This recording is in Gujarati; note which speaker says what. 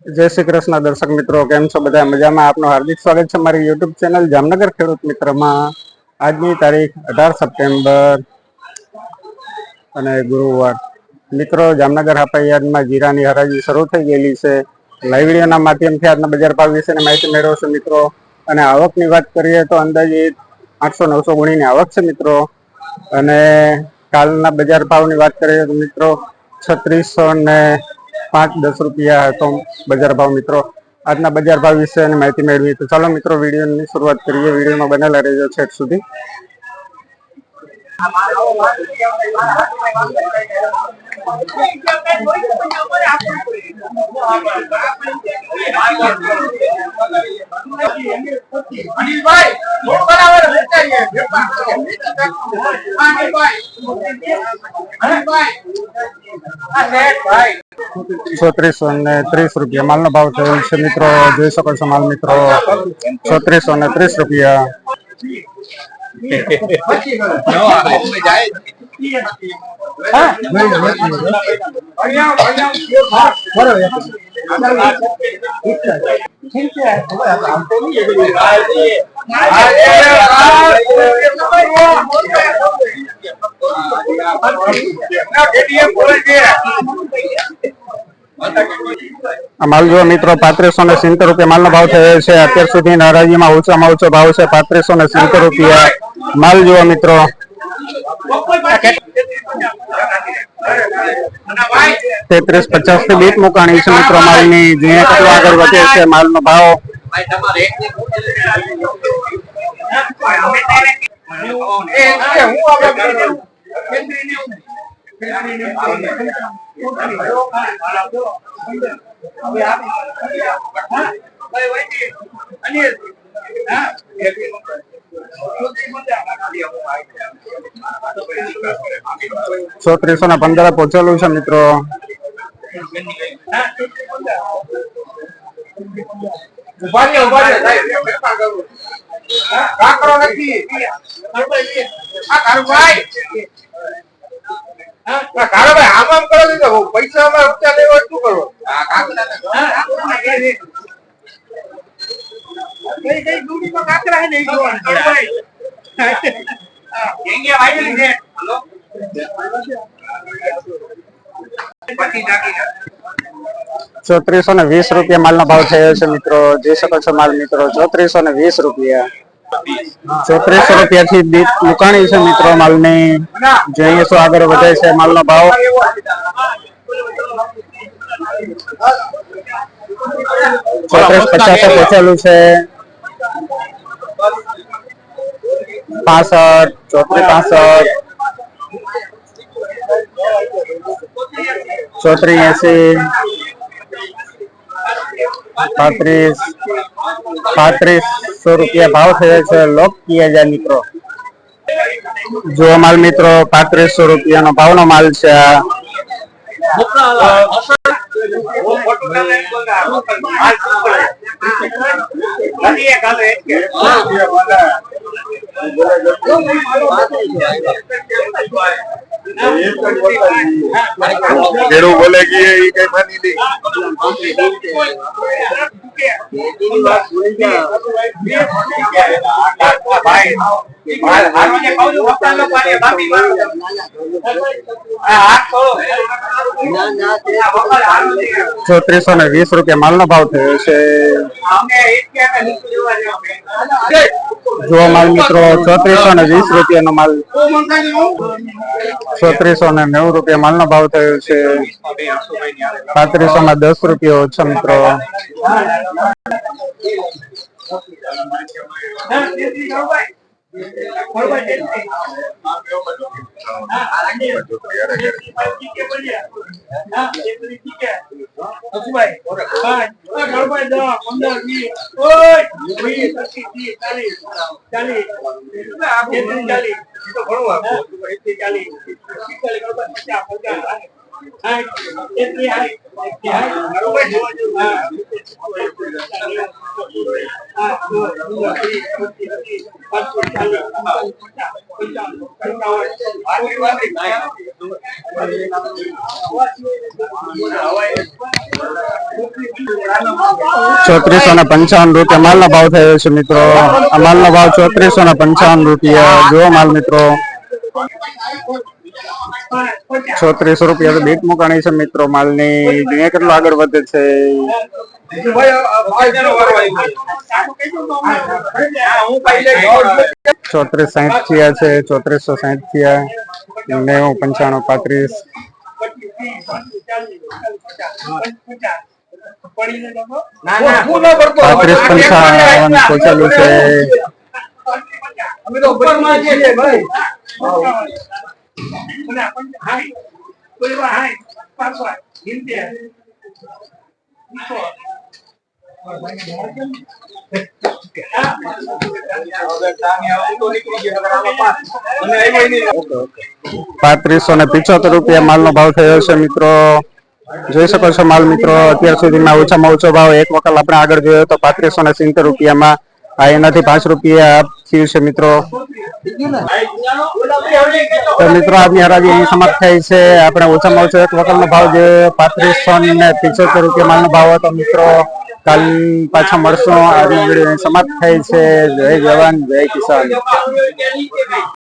Speaker 1: जय श्री कृष्ण दर्शक मित्रों, केम छो बधा मजामां? आपनुं हार्दिक स्वागत छे मारी यूट्यूब चेनल जामनगर खेडूत मित्र में। आजनी तारीख 18 सप्टेम्बर અને ગુરુવાર। મિત્રો, જામનગર હાપાયાર્ડ में જીરાની હરાજી શરૂ થઈ ગયેલી છે। લાઈવ વિડીયોના માધ્યમથી આજના બજાર ભાવ વિશેની માહિતી મેળવશો મિત્રો। અને આવકની વાત કરીએ તો અંદાજિત 800-900 ગુણીની આવક છે મિત્રો। અને કાલના બજાર ભાવની વાત કરીએ તો મિત્રો 3605-10 રૂપિયા હતો બજાર ભાવ મિત્રો। આજના બજાર ભાવ વિશેની માહિતી મેળવી તો ચાલો મિત્રો વિડીયોની શરૂઆત કરીએ। વિડીયોમાં બનેલા રહેજો છેક સુધી। ₹3630 माल नो भाव थयो छे मित्रों। જોઈ શકો છો माल मित्रों ₹3630। माल जो मित्रों 3570 रुपया माल नो भाव थयो छे। अत्यार सुधी हराजी में ऊंचामां ऊंचो भाव छे 3570 रुपया। माल जो मित्रों 3350 થી बीट मुकाणी छे मित्रों। मालनी जे કેટલો આગળ વધે છે માલનો ભાવ। ₹3415 પહોંચેલું છે મિત્રો।
Speaker 2: પૈસા હપ્તા લેવા શું કરો?
Speaker 1: ₹3420 माल नो भाव थयो छे मित्रों। જોઈ શકો છો माल मित्रों ₹3420। 3400 रुपया थी बीट मुकाणी छे मित्रों। मालनी જોઈએ શું આગળ વધે છે માલનો ભાવ। 3450 પહોંચેલું છે। 65 3465 3480 3500 रुपया भाव थयो छे। लॉक किया जाए मित्रों। जो माल मित्रों 3500 रुपया नो भाव नो माल छे।
Speaker 2: ખેડૂ બોલે કે એ કઈ માની નહીં।
Speaker 1: ₹3420 माल नो भाव थयो छे। जो माल मित्रों 3420 रुपया नो माल। 3490 रुपया माल नो भाव थयो छे। 3500 में 10 रुपया ओछा मित्रों। ₹3455 માલનો ભાવ થયો છે મિત્રો. આ માલનો ભાવ ₹3455. જો માલ મિત્રો ₹34 તો બીટ મુકાણી છે મિત્રો. માલની દુનિયા કેટલો આગળ વધે છે. 3460 થયા છે. 3460 થયા. 90 95 35 35 55 પહોંચેલું છે. ₹3575 માલનો ભાવ થયો છે મિત્રો. જોઈ શકો છો માલ મિત્રો. અત્યાર સુધીમાં ઓછામાં ઓછો ભાવ એક વખત આપણે આગળ જોયો તો ₹3570 આ એનાથી ₹5 થયું છે મિત્રો. તો મિત્રો આજની હરાજી અહીં સમાપ્ત થઈ છે. આપણે ઓછામાં ઓછો એક વકલનો ભાવ જે ₹3575 માલનો ભાવ હતો મિત્રો. કાલ પાછા મળશું. આજની વિડીયો સમાપ્ત થઈ છે. જય જવાન જય કિસાન.